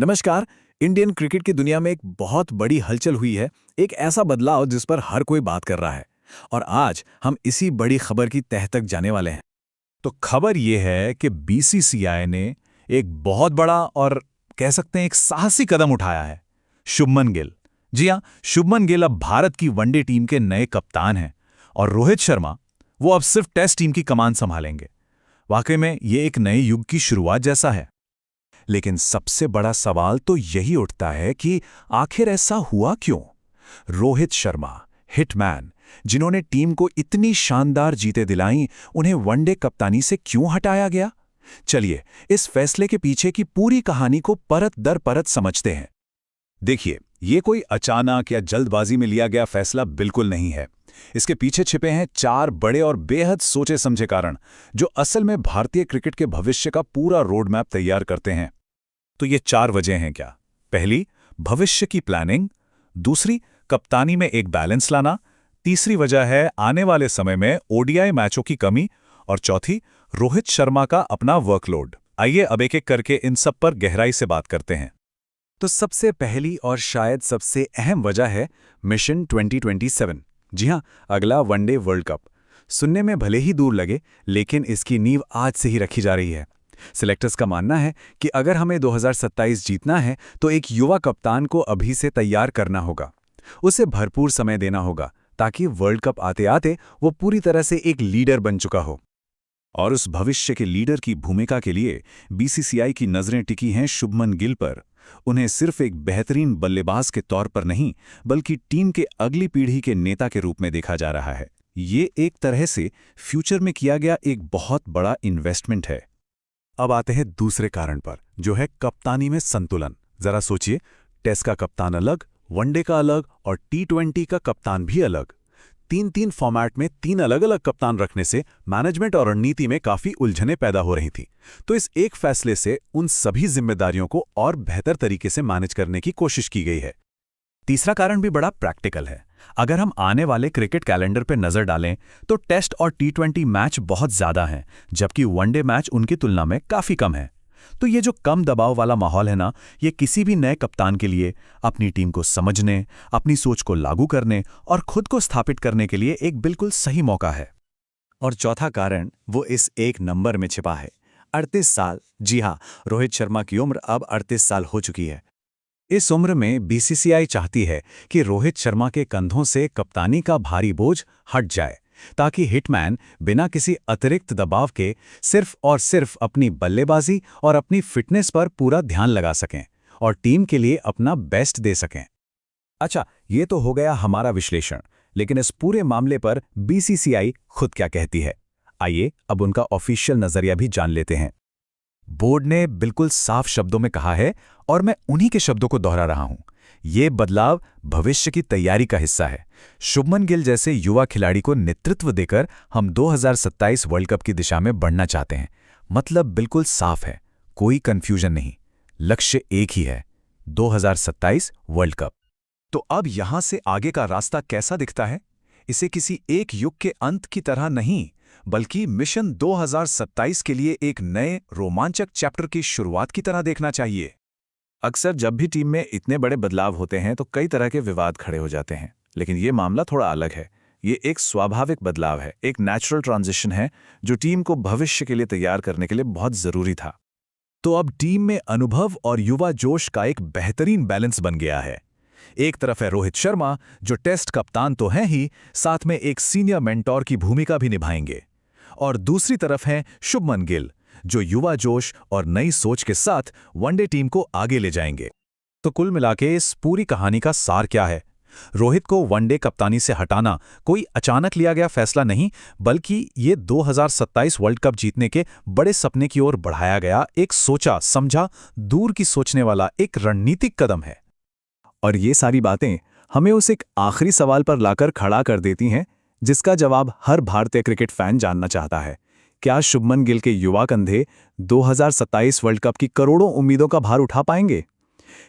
नमस्कार। Indian cricket की दुनिया में एक बहुत बड़ी हलचल हुई है, एक ऐसा बदलाव जिस पर हर कोई बात कर रहा है। और आज हम इसी बड़ी खबर की तह तक जाने वाले हैं। तो खबर यह है कि बीसीसीआई ने एक बहुत बड़ा और कह सकते हैं एक साहसी कदम उठाया है। शुभमन गिल, जी हां, शुभमन गिल अब भारत की वनडे टीम के नए कप्तान हैं और रोहित शर्मा वो अब सिर्फ टेस्ट टीम की कमान संभालेंगे। वाकई में ये एक नए युग की शुरुआत जैसा है। लेकिन सबसे बड़ा सवाल तो यही उठता है कि आखिर ऐसा हुआ क्यों? रोहित शर्मा, हिटमैन, जिन्होंने टीम को इतनी शानदार जीतें दिलाईं, उन्हें वनडे कप्तानी से क्यों हटाया गया? चलिए इस फैसले के पीछे की पूरी कहानी को परत दर परत समझते हैं। देखिए, ये कोई अचानक या जल्दबाजी में लिया गया फैसला बिल्कुल नहीं है। इसके पीछे छिपे हैं चार बड़े और बेहद सोचे समझे कारण, जो असल में भारतीय क्रिकेट के भविष्य का पूरा रोड मैप तैयार करते हैं। तो ये चार वजह हैं क्या? पहली, भविष्य की प्लानिंग। दूसरी, कप्तानी में एक बैलेंस लाना। तीसरी वजह है आने वाले समय में ओडीआई मैचों की कमी। और चौथी, रोहित शर्मा का अपना वर्कलोड। आइए अब एक एक करके इन सब पर गहराई से बात करते हैं। तो सबसे पहली और शायद सबसे अहम वजह है मिशन 2027। जी हां, अगला वनडे वर्ल्ड कप। सुनने में भले ही दूर लगे, लेकिन इसकी नींव आज से ही रखी जा रही है। सिलेक्टर्स का मानना है कि अगर हमें 2027 जीतना है तो एक युवा कप्तान को अभी से तैयार करना होगा। उसे भरपूर समय देना होगा ताकि वर्ल्ड कप आते आते वो पूरी तरह से एक लीडर बन चुका हो। और उस भविष्य के लीडर की भूमिका के लिए बीसीसीआई की नजरें टिकी हैं शुभमन गिल पर। उन्हें सिर्फ एक बेहतरीन बल्लेबाज के तौर पर नहीं, बल्कि टीम के अगली पीढ़ी के नेता के रूप में देखा जा रहा है। ये एक तरह से फ्यूचर में किया गया एक बहुत बड़ा इन्वेस्टमेंट है। अब आते हैं दूसरे कारण पर, जो है कप्तानी में संतुलन। जरा सोचिए, टेस्ट का कप्तान अलग, वनडे का अलग और टी20 का कप्तान भी अलग। तीन फॉर्मेट में तीन अलग अलग कप्तान रखने से मैनेजमेंट और रणनीति में काफी उलझनें पैदा हो रही थी। तो इस एक फैसले से उन सभी जिम्मेदारियों को और बेहतर तरीके से मैनेज करने की कोशिश की गई है। तीसरा कारण भी बड़ा प्रैक्टिकल है। अगर हम आने वाले क्रिकेट कैलेंडर पर नजर डालें तो टेस्ट और टी20 मैच बहुत ज्यादा हैं, जबकि वनडे मैच उनकी तुलना में काफी कम है। तो ये जो कम दबाव वाला माहौल है ना, ये किसी भी नए कप्तान के लिए अपनी टीम को समझने, अपनी सोच को लागू करने और खुद को स्थापित करने के लिए एक बिल्कुल सही मौका है। और चौथा कारण वो इस एक नंबर में छिपा है, 38 साल। जी हां, रोहित शर्मा की उम्र अब 38 साल हो चुकी है। इस उम्र में बीसीसीआई चाहती है कि रोहित शर्मा के कंधों से कप्तानी का भारी बोझ हट जाए, ताकि हिटमैन बिना किसी अतिरिक्त दबाव के सिर्फ और सिर्फ अपनी बल्लेबाजी और अपनी फिटनेस पर पूरा ध्यान लगा सकें और टीम के लिए अपना बेस्ट दे सकें। अच्छा, ये तो हो गया हमारा विश्लेषण, लेकिन इस पूरे मामले पर बीसीसीआई खुद क्या कहती है? आइए अब उनका ऑफिशियल नजरिया भी जान लेते हैं। बोर्ड ने बिल्कुल साफ शब्दों में कहा है, और मैं उन्हीं के शब्दों को दोहरा रहा हूं, ये बदलाव भविष्य की तैयारी का हिस्सा है। शुभमन गिल जैसे युवा खिलाड़ी को नेतृत्व देकर हम 2027 वर्ल्ड कप की दिशा में बढ़ना चाहते हैं। मतलब बिल्कुल साफ है, कोई कंफ्यूजन नहीं। लक्ष्य एक ही है, 2027 वर्ल्ड कप। तो अब यहां से आगे का रास्ता कैसा दिखता है? इसे किसी एक युग के अंत की तरह नहीं, बल्कि मिशन 2027 के लिए एक नए रोमांचक चैप्टर की शुरुआत की तरह देखना चाहिए। अक्सर जब भी टीम में इतने बड़े बदलाव होते हैं तो कई तरह के विवाद खड़े हो जाते हैं, लेकिन ये मामला थोड़ा अलग है। ये एक स्वाभाविक बदलाव है, एक नेचुरल ट्रांजिशन है, जो टीम को भविष्य के लिए तैयार करने के लिए बहुत जरूरी था। तो अब टीम में अनुभव और युवा जोश का एक बेहतरीन बैलेंस बन गया है। एक तरफ है रोहित शर्मा, जो टेस्ट कप्तान तो हैं ही, साथ में एक सीनियर मेंटोर की भूमिका भी निभाएंगे। और दूसरी तरफ है शुभमन गिल, जो युवा जोश और नई सोच के साथ वनडे टीम को आगे ले जाएंगे। तो कुल मिलाके इस पूरी कहानी का सार क्या है? रोहित को वनडे कप्तानी से हटाना कोई अचानक लिया गया फैसला नहीं, बल्कि ये 2027 वर्ल्ड कप जीतने के बड़े सपने की ओर बढ़ाया गया एक सोचा समझा, दूर की सोचने वाला एक रणनीतिक कदम है। और ये सारी बातें हमें उस एक आखिरी सवाल पर लाकर खड़ा कर देती हैं, जिसका जवाब हर भारतीय क्रिकेट फैन जानना चाहता है। क्या शुभमन गिल के युवा कंधे 2027 वर्ल्ड कप की करोड़ों उम्मीदों का भार उठा पाएंगे?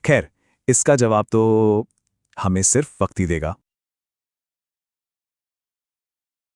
खैर, इसका जवाब तो हमें सिर्फ वक्त ही देगा।